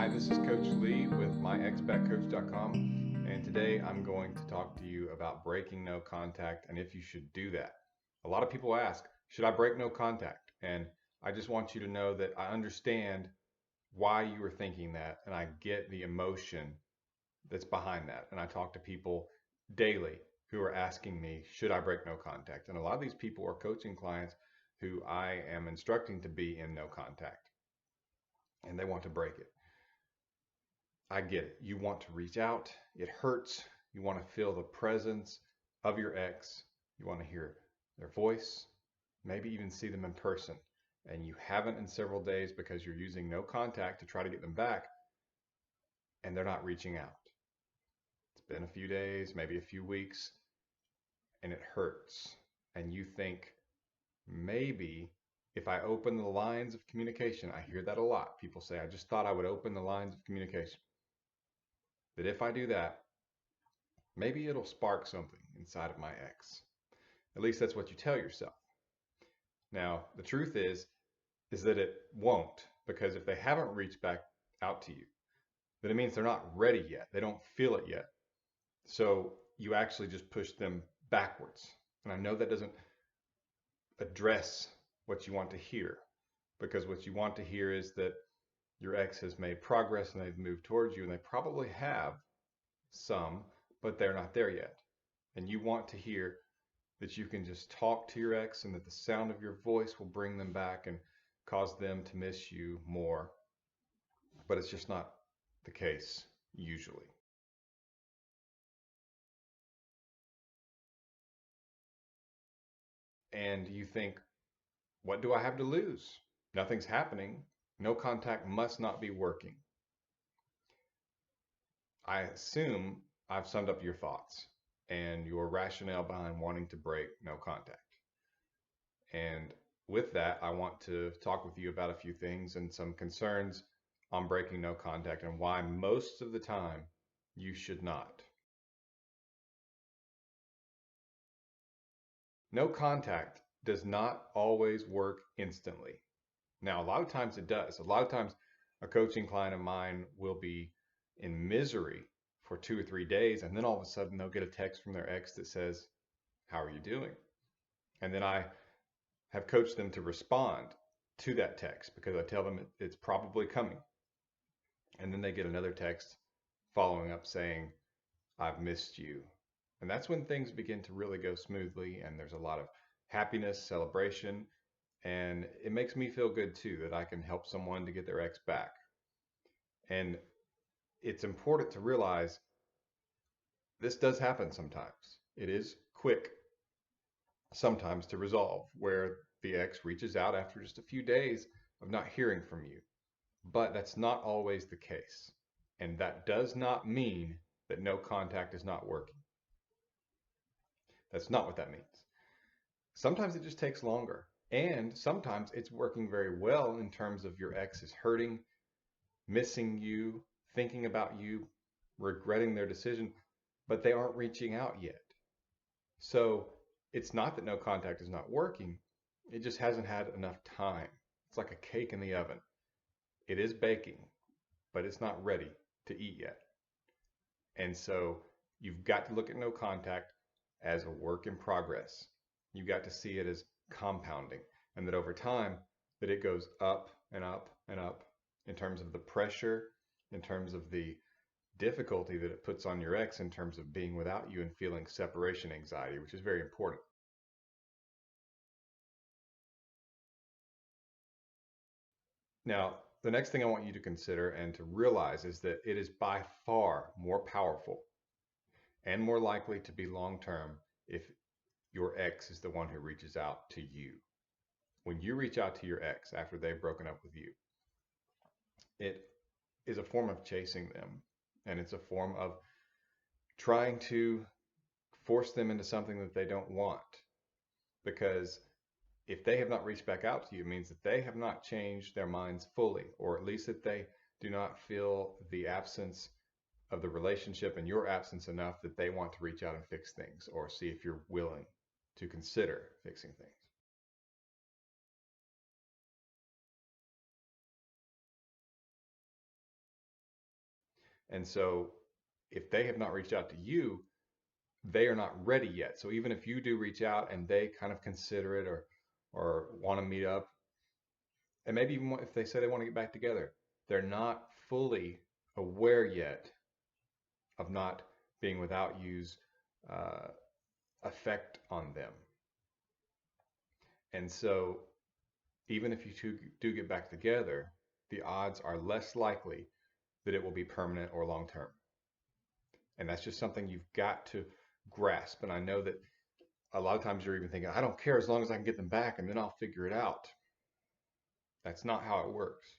Hi, this is Coach Lee with myexpatcoach.com, and today I'm going to talk to you about breaking no contact and if you should do that. A lot of people ask, should I break no contact? And I just want you to know that I understand why you were thinking that, and I get the emotion that's behind that. And I talk to people daily who are asking me, should I break no contact? And a lot of these people are coaching clients who I am instructing to be in no contact, and they want to break it. I get it. You want to reach out. It hurts. You want to feel the presence of your ex. You want to hear their voice, maybe even see them in person. And you haven't in several days because you're using no contact to try to get them back, and they're not reaching out. It's been a few days, maybe a few weeks, and it hurts. And you think, maybe if I open the lines of communication, I hear that a lot. People say, I just thought I would open the lines of communication. That if I do that, maybe it'll spark something inside of my ex. At least that's what you tell yourself. Now, the truth is that it won't, because if they haven't reached back out to you, then it means they're not ready yet. They don't feel it yet. So you actually just push them backwards. And I know that doesn't address what you want to hear, because what you want to hear is that your ex has made progress and they've moved towards you, and they probably have some, but they're not there yet. And you want to hear that you can just talk to your ex and that the sound of your voice will bring them back and cause them to miss you more. But it's just not the case usually. And you think, what do I have to lose? Nothing's happening. No contact must not be working. I assume I've summed up your thoughts and your rationale behind wanting to break no contact. And with that, I want to talk with you about a few things and some concerns on breaking no contact and why most of the time you should not. No contact does not always work instantly. Now, a lot of times it does. A lot of times a coaching client of mine will be in misery for 2 or 3 days, and then all of a sudden they'll get a text from their ex that says, how are you doing? And then I have coached them to respond to that text because I tell them it's probably coming. And then they get another text following up saying, I've missed you. And that's when things begin to really go smoothly and there's a lot of happiness, celebration, and it makes me feel good too that I can help someone to get their ex back. And it's important to realize this does happen sometimes. It is quick sometimes to resolve, where the ex reaches out after just a few days of not hearing from you. But that's not always the case. And that does not mean that no contact is not working. That's not what that means. Sometimes it just takes longer. And sometimes it's working very well in terms of your ex is hurting, missing you, thinking about you, regretting their decision, but they aren't reaching out yet. So it's not that no contact is not working, it just hasn't had enough time. It's like a cake in the oven. It is baking, but it's not ready to eat yet. And so you've got to look at no contact as a work in progress. You've got to see it as compounding, and that over time that it goes up and up and up in terms of the pressure, in terms of the difficulty that it puts on your ex in terms of being without you and feeling separation anxiety, which is very important. Now, the next thing I want you to consider and to realize is that it is by far more powerful and more likely to be long term if your ex is the one who reaches out to you. When you reach out to your ex after they've broken up with you, it is a form of chasing them, and it's a form of trying to force them into something that they don't want. Because if they have not reached back out to you, it means that they have not changed their minds fully, or at least that they do not feel the absence of the relationship and your absence enough that they want to reach out and fix things or see if you're willing to consider fixing things. And so if they have not reached out to you, they are not ready yet. So even if you do reach out and they kind of consider it or want to meet up, and maybe even if they say they want to get back together, they're not fully aware yet of not being without you's uh, effect on them. And so even if you two do get back together, the odds are less likely that it will be permanent or long term. And that's just something you've got to grasp. And I know that a lot of times you're even thinking, I don't care as long as I can get them back and then I'll figure it out. That's not how it works.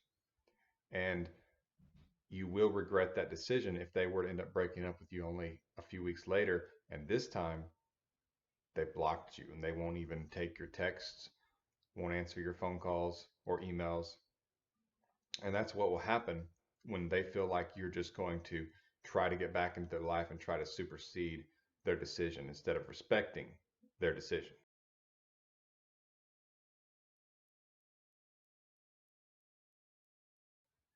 And you will regret that decision if they were to end up breaking up with you only a few weeks later. And this time they blocked you and they won't even take your texts, won't answer your phone calls or emails. And that's what will happen when they feel like you're just going to try to get back into their life and try to supersede their decision instead of respecting their decision.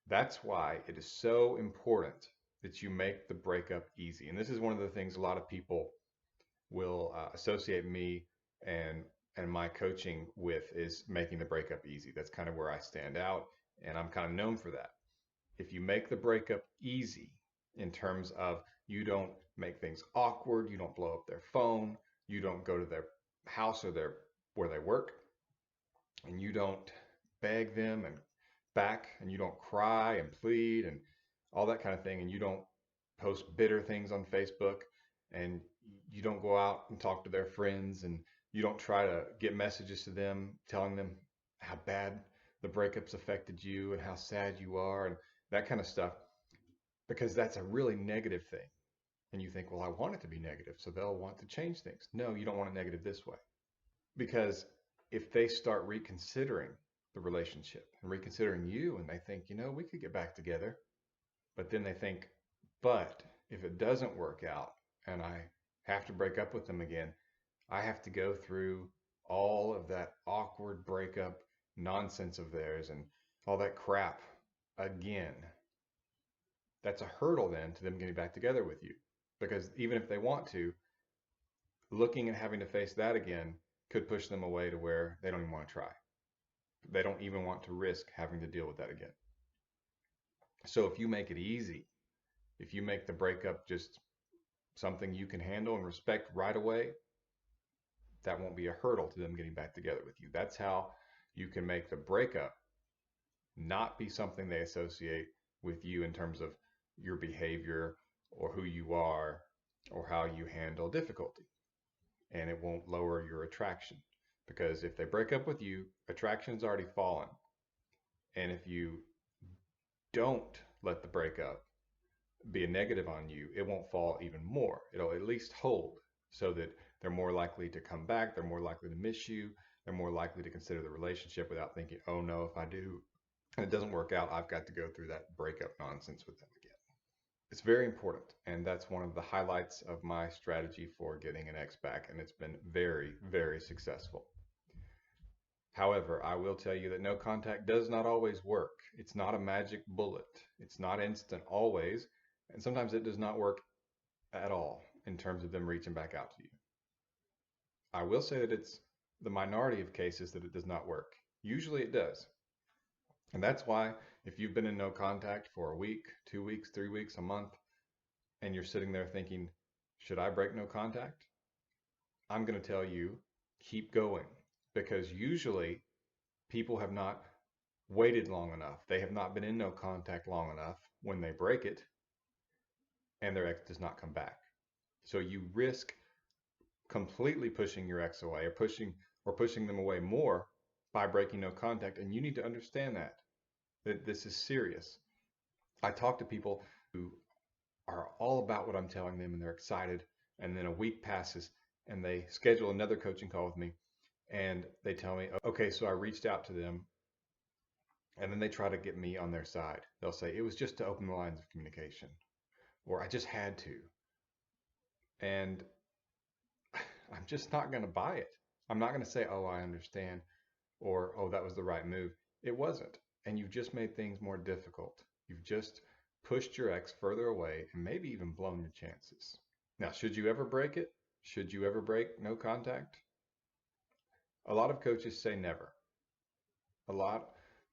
That's why it is so important that you make the breakup easy. And this is one of the things a lot of people will associate me and my coaching with is making the breakup easy. That's kind of where I stand out, and I'm kind of known for that. If you make the breakup easy in terms of you don't make things awkward, you don't blow up their phone, you don't go to their house or their where they work, and you don't beg them and back, and you don't cry and plead and all that kind of thing, and you don't post bitter things on Facebook, and you don't go out and talk to their friends, and you don't try to get messages to them telling them how bad the breakups affected you and how sad you are and that kind of stuff, because that's a really negative thing. And you think, well, I want it to be negative, so they'll want to change things. No, you don't want it negative this way. Because if they start reconsidering the relationship and reconsidering you and they think, we could get back together, but then they think, but if it doesn't work out and I have to break up with them again, I have to go through all of that awkward breakup nonsense of theirs and all that crap again. That's a hurdle then to them getting back together with you. Because even if they want to, looking and having to face that again could push them away to where they don't even want to try. They don't even want to risk having to deal with that again. So if you make it easy, if you make the breakup just something you can handle and respect right away, that won't be a hurdle to them getting back together with you. That's how you can make the breakup not be something they associate with you in terms of your behavior or who you are or how you handle difficulty. And it won't lower your attraction. Because if they break up with you, attraction's already fallen. And if you don't let the breakup be a negative on you, it won't fall even more. It'll at least hold so that they're more likely to come back, they're more likely to miss you, they're more likely to consider the relationship without thinking, oh no, if I do and it doesn't work out, I've got to go through that breakup nonsense with them again. It's very important, and that's one of the highlights of my strategy for getting an ex back, and it's been very, very successful. However, I will tell you that no contact does not always work. It's not a magic bullet. It's not instant always, and sometimes it does not work at all in terms of them reaching back out to you. I will say that it's the minority of cases that it does not work. Usually it does. And that's why if you've been in no contact for a week, 2 weeks, 3 weeks, a month, and you're sitting there thinking, should I break no contact? I'm going to tell you, keep going, because usually people have not waited long enough. They have not been in no contact long enough when they break it and their ex does not come back. So you risk completely pushing your ex away or pushing them away more by breaking no contact. And you need to understand that this is serious. I talk to people who are all about what I'm telling them and they're excited. And then a week passes and they schedule another coaching call with me and they tell me, okay, so I reached out to them. And then they try to get me on their side. They'll say, it was just to open the lines of communication, or I just had to. And I'm just not going to buy it. I'm not going to say, oh, I understand, or oh, that was the right move. It wasn't. And you've just made things more difficult. You've just pushed your ex further away and maybe even blown your chances. Now, should you ever break it? Should you ever break no contact? A lot of coaches say never. A lot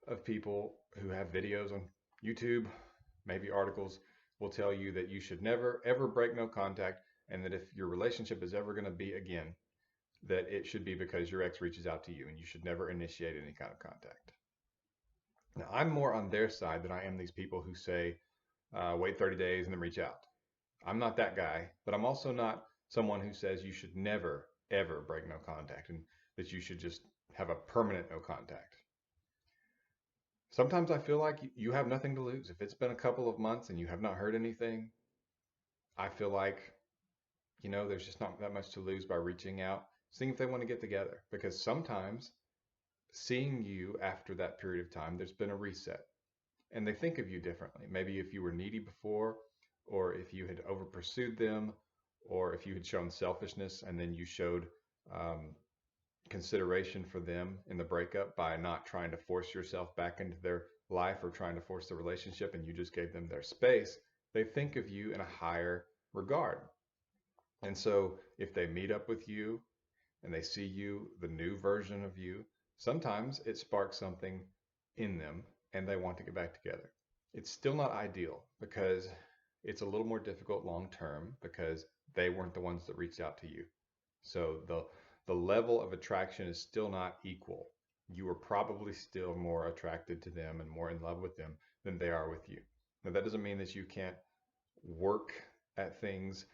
of people who have videos on YouTube, maybe articles, will tell you that you should never ever break no contact, and that if your relationship is ever going to be again, that it should be because your ex reaches out to you and you should never initiate any kind of contact. Now, I'm more on their side than I am these people who say, wait 30 days and then reach out. I'm not that guy, but I'm also not someone who says you should never, ever break no contact and that you should just have a permanent no contact. Sometimes I feel like you have nothing to lose. If it's been a couple of months and you have not heard anything, I feel like, there's just not that much to lose by reaching out, seeing if they want to get together. Because sometimes seeing you after that period of time, there's been a reset and they think of you differently. Maybe if you were needy before, or if you had over pursued them, or if you had shown selfishness and then you showed um, consideration for them in the breakup by not trying to force yourself back into their life or trying to force the relationship and you just gave them their space, they think of you in a higher regard. And so if they meet up with you and they see you, the new version of you, sometimes it sparks something in them and they want to get back together. It's still not ideal because it's a little more difficult long term because they weren't the ones that reached out to you. So the level of attraction is still not equal. You are probably still more attracted to them and more in love with them than they are with you. Now, that doesn't mean that you can't work at things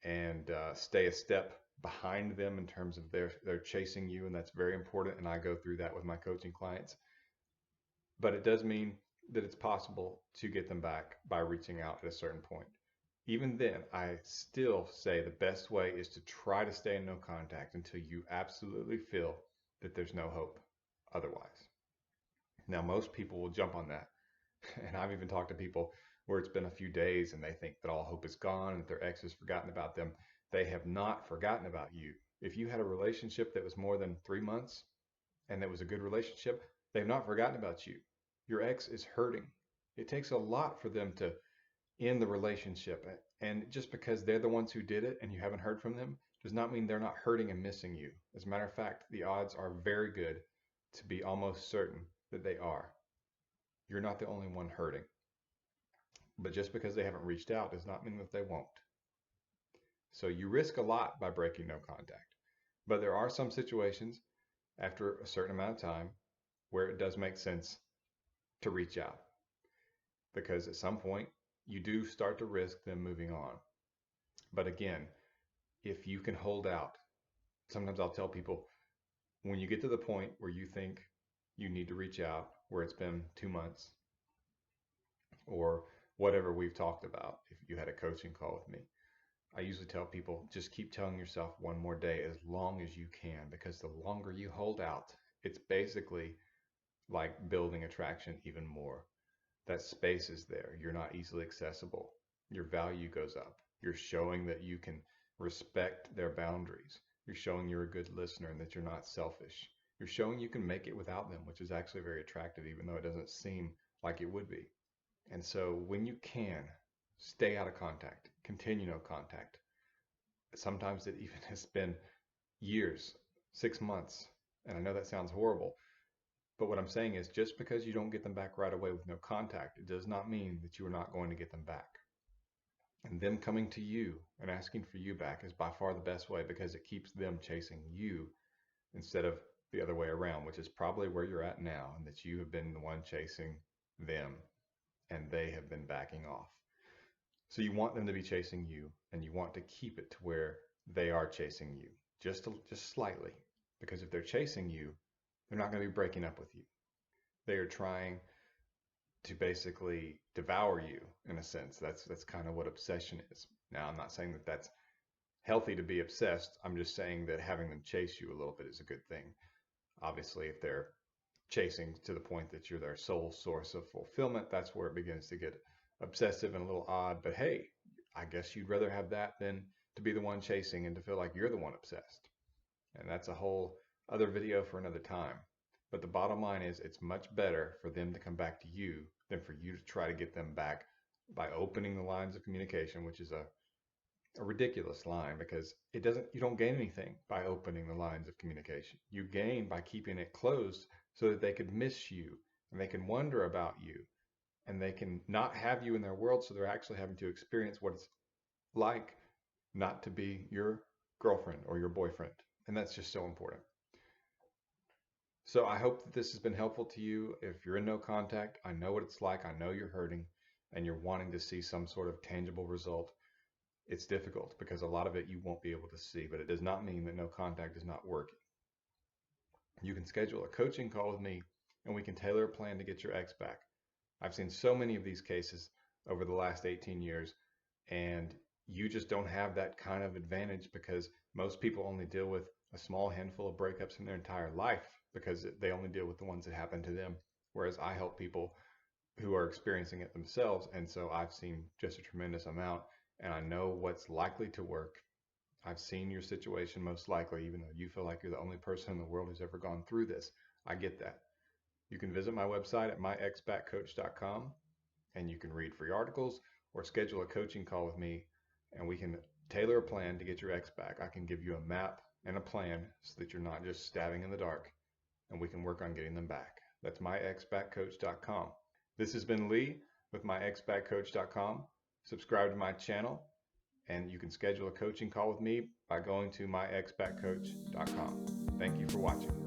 and stay a step behind them in terms of they're chasing you, and that's very important. And I go through that with my coaching clients. But it does mean that it's possible to get them back by reaching out at a certain point. Even then, I still say the best way is to try to stay in no contact until you absolutely feel that there's no hope otherwise. Now, most people will jump on that. And I've even talked to people where it's been a few days and they think that all hope is gone and that their ex has forgotten about them. They have not forgotten about you. If you had a relationship that was more than 3 months and that was a good relationship, they've not forgotten about you. Your ex is hurting. It takes a lot for them to end the relationship. And just because they're the ones who did it and you haven't heard from them does not mean they're not hurting and missing you. As a matter of fact, the odds are very good to be almost certain that they are. You're not the only one hurting. But just because they haven't reached out does not mean that they won't. So you risk a lot by breaking no contact. But there are some situations after a certain amount of time where it does make sense to reach out. Because at some point, you do start to risk them moving on. But again, if you can hold out, sometimes I'll tell people when you get to the point where you think you need to reach out, where it's been 2 months or whatever we've talked about, if you had a coaching call with me, I usually tell people just keep telling yourself one more day as long as you can, because the longer you hold out, it's basically like building attraction even more. That space is there. You're not easily accessible. Your value goes up. You're showing that you can respect their boundaries. You're showing you're a good listener and that you're not selfish. You're showing you can make it without them, which is actually very attractive, even though it doesn't seem like it would be. And so when you can, stay out of contact, continue no contact. Sometimes it even has been years, 6 months. And I know that sounds horrible, but what I'm saying is just because you don't get them back right away with no contact, it does not mean that you are not going to get them back. And them coming to you and asking for you back is by far the best way because it keeps them chasing you instead of the other way around, which is probably where you're at now, and that you have been the one chasing them and they have been backing off. So you want them to be chasing you and you want to keep it to where they are chasing you just slightly, because if they're chasing you, they're not going to be breaking up with you. They are trying to basically devour you in a sense. That's kind of what obsession is. Now, I'm not saying that that's healthy to be obsessed. I'm just saying that having them chase you a little bit is a good thing. Obviously, if they're chasing to the point that you're their sole source of fulfillment, that's where it begins to get obsessive and a little odd. But hey, I guess you'd rather have that than to be the one chasing and to feel like you're the one obsessed. And that's a whole other video for another time. But the bottom line is it's much better for them to come back to you than for you to try to get them back by opening the lines of communication, which is a ridiculous line because you don't gain anything by opening the lines of communication. You gain by keeping it closed so that they could miss you and they can wonder about you and they can not have you in their world, so they're actually having to experience what it's like not to be your girlfriend or your boyfriend. And that's just so important. So I hope that this has been helpful to you. If you're in no contact, I know what it's like. I know you're hurting and you're wanting to see some sort of tangible result. It's difficult because a lot of it you won't be able to see, but it does not mean that no contact is not working. You can schedule a coaching call with me and we can tailor a plan to get your ex back. I've seen so many of these cases over the last 18 years, and you just don't have that kind of advantage because most people only deal with a small handful of breakups in their entire life because they only deal with the ones that happen to them. Whereas I help people who are experiencing it themselves. And so I've seen just a tremendous amount and I know what's likely to work. I've seen your situation most likely, even though you feel like you're the only person in the world who's ever gone through this. I get that. You can visit my website at myexbackcoach.com and you can read free articles or schedule a coaching call with me and we can tailor a plan to get your ex back. I can give you a map and a plan so that you're not just stabbing in the dark and we can work on getting them back. That's myexbackcoach.com. This has been Lee with myexbackcoach.com. Subscribe to my channel and you can schedule a coaching call with me by going to myexbackcoach.com. Thank you for watching.